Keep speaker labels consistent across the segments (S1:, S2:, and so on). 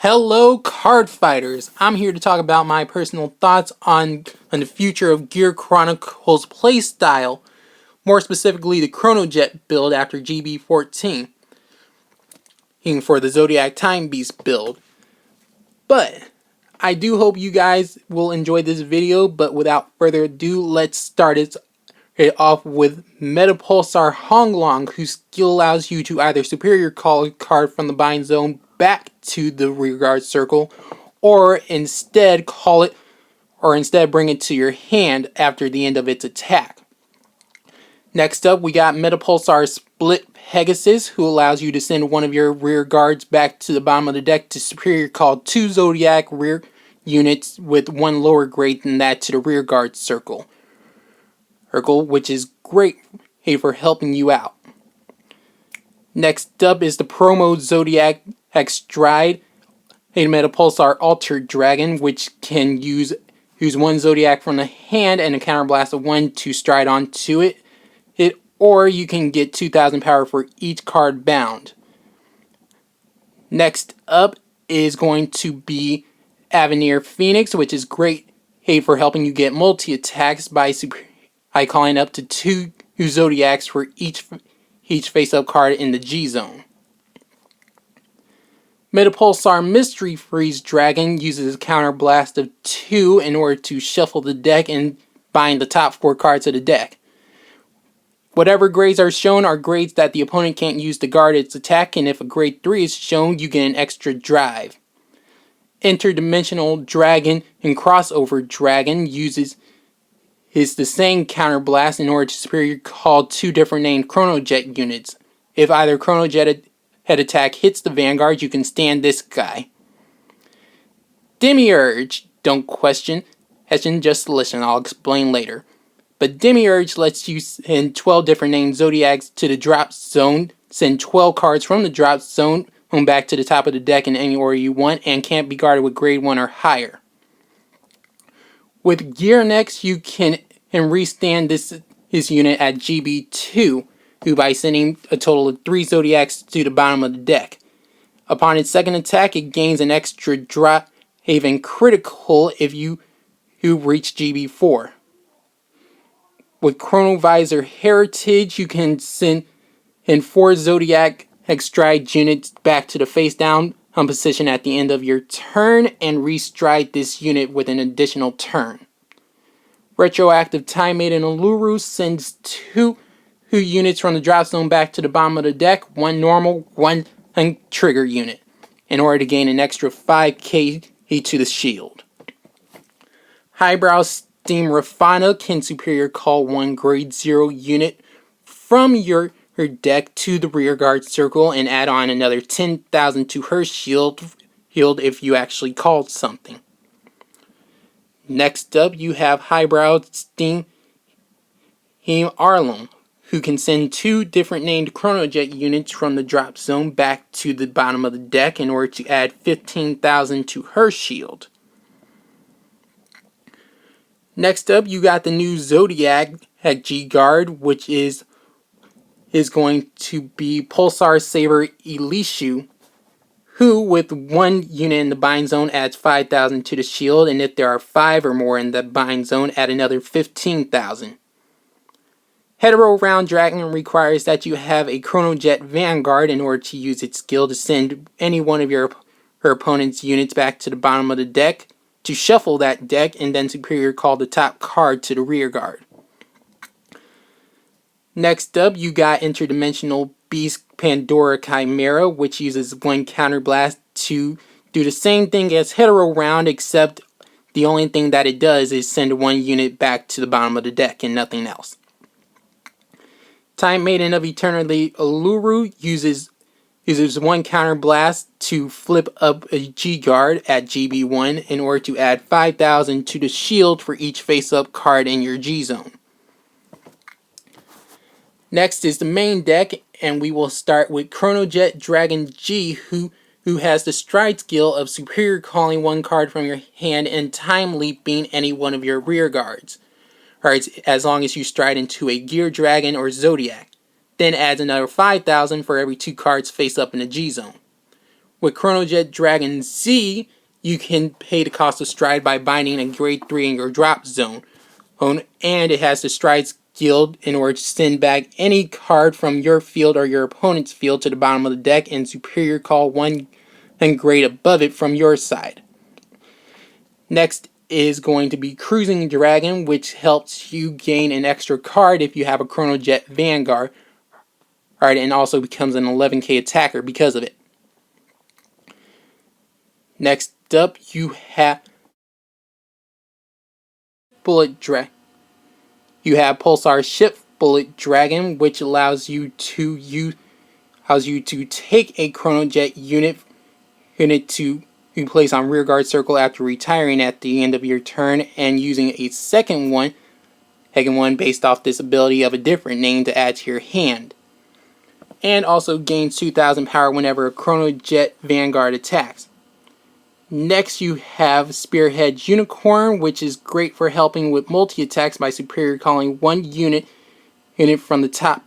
S1: Hello, card fighters! I'm here to talk about my personal thoughts on the future of Gear Chronicles playstyle, more specifically the Chronojet build after GB14, even for the Zodiac Time Beast build. But I do hope you guys will enjoy this video, but without further ado, let's start it off with Metapulsar Honglong, whose skill allows you to either superior call a card from the bind zone back to the rearguard circle, or instead bring it to your hand after the end of its attack. Next up, we got Metapulsar Split Pegasus, who allows you to send one of your rear guards back to the bottom of the deck to superior call 2 Zodiac rear units with one lower grade than that to the rear guard circle, which is great for helping you out. Next up is the promo Zodiac Stride, a Metapulsar Altered Dragon, which can use one Zodiac from the hand and a counterblast of 1 to stride onto it, or you can get 2,000 power for each card bound. Next up is going to be Avenir Phoenix, which is great for helping you get multi-attacks by calling up to 2 Zodiacs for each face-up card in the G-Zone. Metapulsar Mystery Freeze Dragon uses a counterblast of 2 in order to shuffle the deck and bind the top 4 cards of the deck. Whatever grades are shown are grades that the opponent can't use to guard its attack, and if a grade 3 is shown, you get an extra drive. Interdimensional Dragon and Crossover Dragon is the same counterblast in order to superior call 2 different named Chronojet units. If either Chronojet head attack hits the Vanguard, you can stand this guy. Demiurge, don't question, just listen, I'll explain later. But Demiurge lets you send 12 different named Zodiacs to the drop zone, send 12 cards from the drop zone back to the top of the deck in any order you want, and can't be guarded with grade 1 or higher. With Gear Next, you can restand this unit at GB2, by sending a total of 3 Zodiacs to the bottom of the deck. Upon its second attack, it gains an extra drive and critical if you reach GB4. With Chronovisor Heritage, you can send 4 Zodiac Stride units back to the face down position at the end of your turn and restride this unit with an additional turn. Retroactive Time Maiden Uluru sends 2 units from the drop zone back to the bottom of the deck, 1 normal, 1 trigger unit, in order to gain an extra 5k to the shield. Highbrow Steam Rafana can superior call 1 grade 0 unit from your deck to the rearguard circle and add on another 10,000 to her shield if you actually called something. Next up, you have Highbrow Steam Arlong, who can send 2 different named Chronojet units from the drop zone back to the bottom of the deck in order to add 15,000 to her shield. Next up, you got the new Zodiac G-Guard, which is going to be Pulsar Saber Elishu, who with 1 unit in the bind zone adds 5,000 to the shield, and if there are 5 or more in the bind zone, add another 15,000. Hetero Round Dragon requires that you have a Chronojet Vanguard in order to use its skill to send any one of her opponent's units back to the bottom of the deck, to shuffle that deck, and then superior call the top card to the rear guard. Next up, you got Interdimensional Beast Pandora Chimera, which uses 1 counterblast to do the same thing as Hetero Round, except the only thing that it does is send 1 unit back to the bottom of the deck and nothing else. Time Maiden of Eternity Uluru uses 1 counterblast to flip up a G-Guard at GB1 in order to add 5,000 to the shield for each face-up card in your G-Zone. Next is the main deck, and we will start with Chronojet Dragon G, who has the stride skill of superior calling 1 card from your hand and time leaping any one of your rear guards, as long as you stride into a Gear Dragon or Zodiac. Then adds another 5,000 for every 2 cards face up in the G-Zone. With Chronojet Dragon Z, you can pay the cost of Stride by binding a grade 3 in your drop zone. And it has the Stride skill in order to send back any card from your field or your opponent's field to the bottom of the deck and superior call one grade above it from your side. Next is going to be Cruising Dragon, which helps you gain an extra card if you have a Chronojet Vanguard. Alright, and also becomes an 11k attacker because of it. Next up, you have Bullet Dragon. You have Pulsar Ship Bullet Dragon, which allows you to take a Chronojet unit to place on rearguard circle after retiring at the end of your turn, and using a second one based off this ability of a different name to add to your hand. And also gains 2,000 power whenever a Chronojet Vanguard attacks. Next, you have Spearhead Unicorn, which is great for helping with multi-attacks by superior calling one unit from the top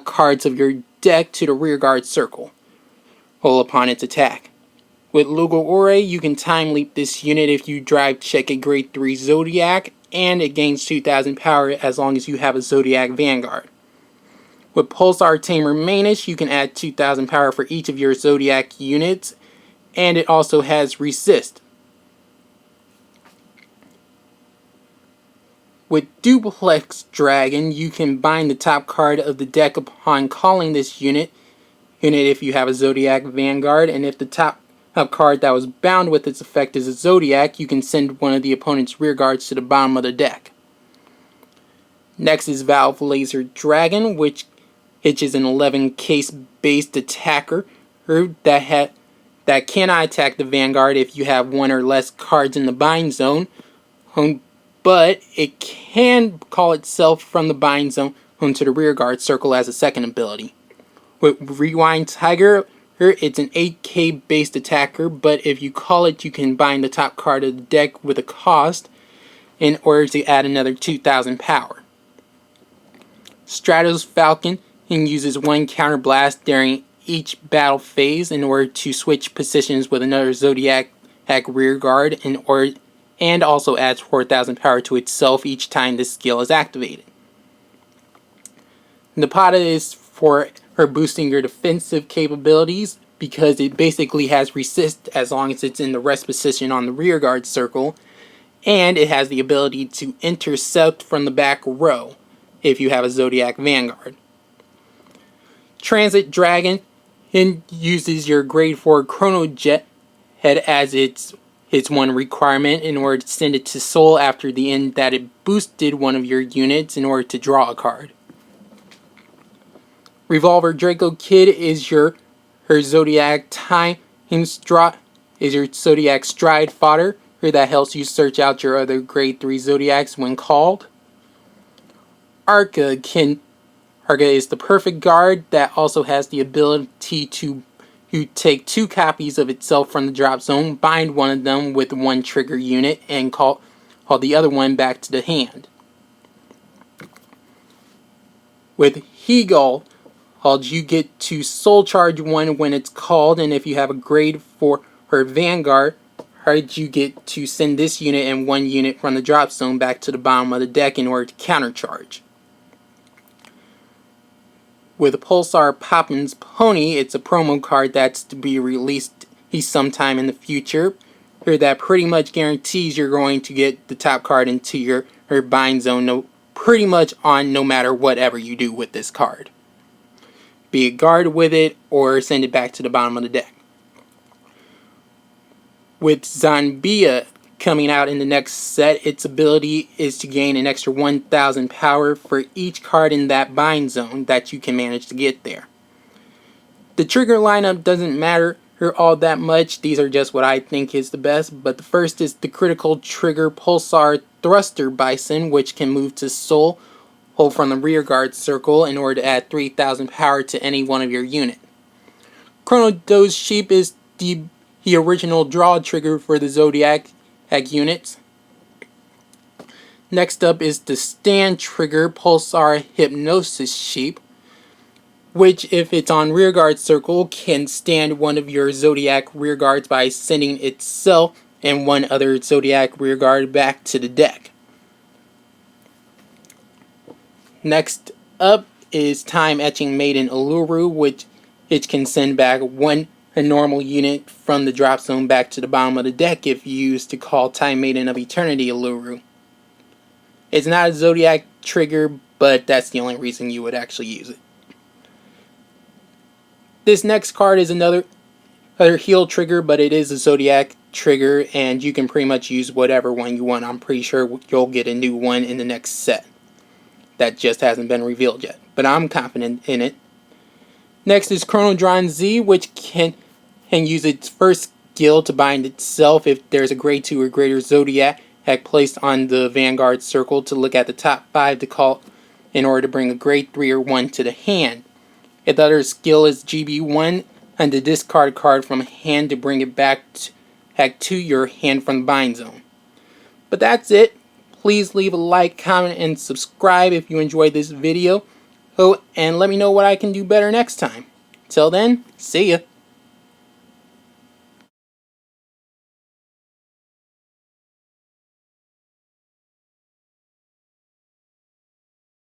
S1: cards of your deck to the rearguard circle upon its attack. With Lugal Ore, you can time leap this unit if you drive check a grade 3 Zodiac, and it gains 2,000 power as long as you have a Zodiac Vanguard. With Pulsar Tamer Manish, you can add 2,000 power for each of your Zodiac units, and it also has Resist. With Duplex Dragon, you can bind the top card of the deck upon calling this unit if you have a Zodiac Vanguard, and if the top card that was bound with its effect is a Zodiac, you can send one of the opponent's rear guards to the bottom of the deck. Next is Valve Laser Dragon, which is an 11 case based attacker that cannot attack the Vanguard if you have one or less cards in the bind zone, but it can call itself from the bind zone to the rearguard circle as a second ability. With Rewind Tiger, it's an 8k based attacker, but if you call it, you can bind the top card of the deck with a cost in order to add another 2,000 power. Stratos Falcon uses one counterblast during each battle phase in order to switch positions with another Zodiac rearguard and also adds 4,000 power to itself each time this skill is activated. Napata is for boosting your defensive capabilities because it basically has resist as long as it's in the rest position on the rearguard circle, and it has the ability to intercept from the back row if you have a Zodiac Vanguard. Transit Dragon uses your grade 4 Chronojet head as its one requirement in order to send it to Soul after the end that it boosted one of your units in order to draw a card. Revolver Draco Kid is her Zodiac Zodiac Stride fodder that helps you search out your other grade 3 Zodiacs when called. Arca is the perfect guard that also has the ability to take 2 copies of itself from the drop zone, bind one of them with one trigger unit, and call the other one back to the hand. With Heagle, you get to soul charge one when it's called, and if you have a grade 4 Vanguard, you get to send this unit and one unit from the drop zone back to the bottom of the deck in order to countercharge. With Pulsar Poppin's Pony, it's a promo card that's to be released sometime in the future, that pretty much guarantees you're going to get the top card into your bind zone pretty much on no matter whatever you do with this card. Be a guard with it or send it back to the bottom of the deck. With Zanbia coming out in the next set, its ability is to gain an extra 1,000 power for each card in that bind zone that you can manage to get there. The trigger lineup doesn't matter all that much, these are just what I think is the best, but the first is the critical trigger Pulsar Thruster Bison, which can move to Soul, hold from the rearguard circle in order to add 3,000 power to any one of your unit. Chronodo's Sheep is the original draw trigger for the Zodiac units. Next up is the stand trigger Pulsar Hypnosis Sheep. which, if it's on rearguard circle, can stand one of your Zodiac rearguards by sending itself and one other Zodiac rearguard back to the deck. Next up is Time Etching Maiden Uluru, which it can send back a normal unit from the drop zone back to the bottom of the deck if used to call Time Maiden of Eternity Uluru. It's not a Zodiac trigger, but that's the only reason you would actually use it. This next card is another heal trigger, but it is a Zodiac trigger, and you can pretty much use whatever one you want. I'm pretty sure you'll get a new one in the next set. That just hasn't been revealed yet, but I'm confident in it. Next is Chronojet Z, which can use its first skill to bind itself if there's a grade 2 or greater Zodiac placed on the Vanguard circle to look at the top 5 to call in order to bring a grade 3 or 1 to the hand. If the other skill is GB1, and to discard a card from hand to bring it back to your hand from the bind zone. But that's it. Please leave a like, comment, and subscribe if you enjoyed this video. Oh, and let me know what I can do better next time. Till then, see ya.